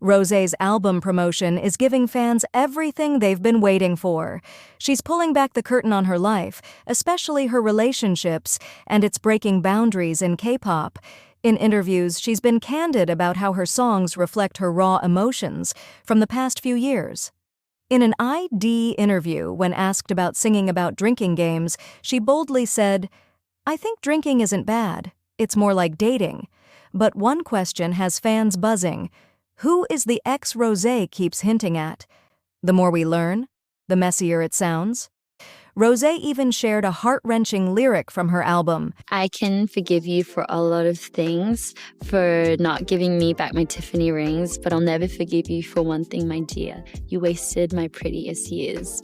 Rosé's album promotion is giving fans everything they've been waiting for. She's pulling back the curtain on her life, especially her relationships, and it's breaking boundaries in K-pop. In interviews, she's been candid about how her songs reflect her raw emotions from the past few years. In an ID interview, when asked about singing about drinking games, she boldly said, "I think drinking isn't bad. It's more like dating." But one question has fans buzzing. Who is the ex-Rosé keeps hinting at? The more we learn, the messier it sounds. Rosé even shared a heart-wrenching lyric from her album. I can forgive you for a lot of things, for not giving me back my Tiffany rings, but I'll never forgive you for one thing, my dear. You wasted my prettiest years.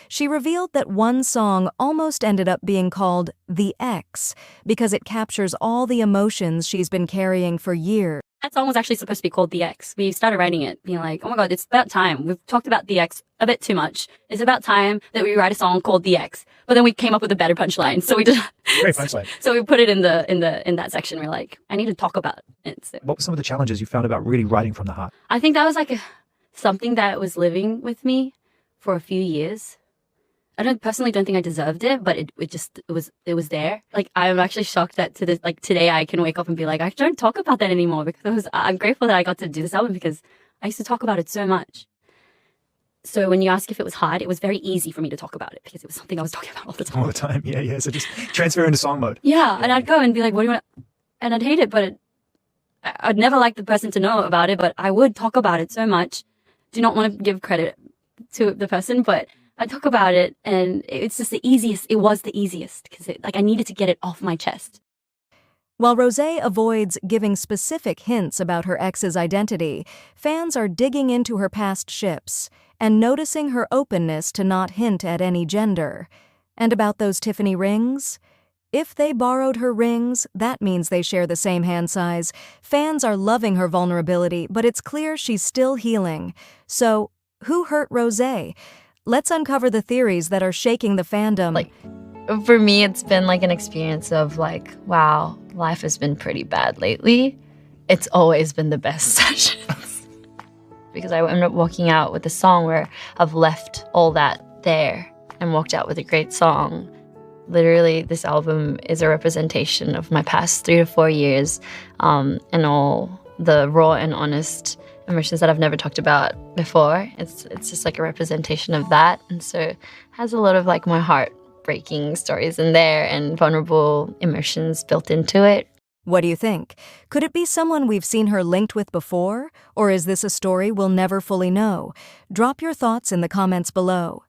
She revealed that one song almost ended up being called The Ex because it captures all the emotions she's been carrying for years. That song was actually supposed to be called The Ex. We started writing it, being like, oh my God, it's about time. We've talked about the ex a bit too much. It's about time that we write a song called The Ex. But then we came up with a better punchline. So we just Great punchline. So we put it in that section. We're like, I need to talk about it. So What were some of the challenges you found about really writing from the heart? I think that was like something that was living with me for a few years. I personally don't think I deserved it, but it was there. Like, I'm actually shocked that today I can wake up and be like, I don't talk about that anymore, because I'm grateful that I got to do this album because I used to talk about it so much. So when you ask if it was hard, it was very easy for me to talk about it because it was something I was talking about all the time. All the time, yeah. So just transfer into song mode. Yeah, and I'd go and be like, what do you want? And I'd hate it, but I'd never like the person to know about it, but I would talk about it so much. Do not want to give credit to the person, but I talk about it, and it's just the easiest. It was the easiest because I needed to get it off my chest. While Rosé avoids giving specific hints about her ex's identity, fans are digging into her past ships and noticing her openness to not hint at any gender. And about those Tiffany rings? If they borrowed her rings, that means they share the same hand size. Fans are loving her vulnerability, but it's clear she's still healing. So, who hurt Rosé? Let's uncover the theories that are shaking the fandom. For me, it's been an experience of wow, life has been pretty bad lately. It's always been the best sessions. Because I ended up walking out with a song where I've left all that there and walked out with a great song. Literally, this album is a representation of my past 3 to 4 years, and all the raw and honest emotions that I've never talked about before. It's just a representation of that, and so it has a lot of my heartbreaking stories in there and vulnerable emotions built into it. What do you think? Could it be someone we've seen her linked with before? Or is this a story we'll never fully know? Drop your thoughts in the comments below.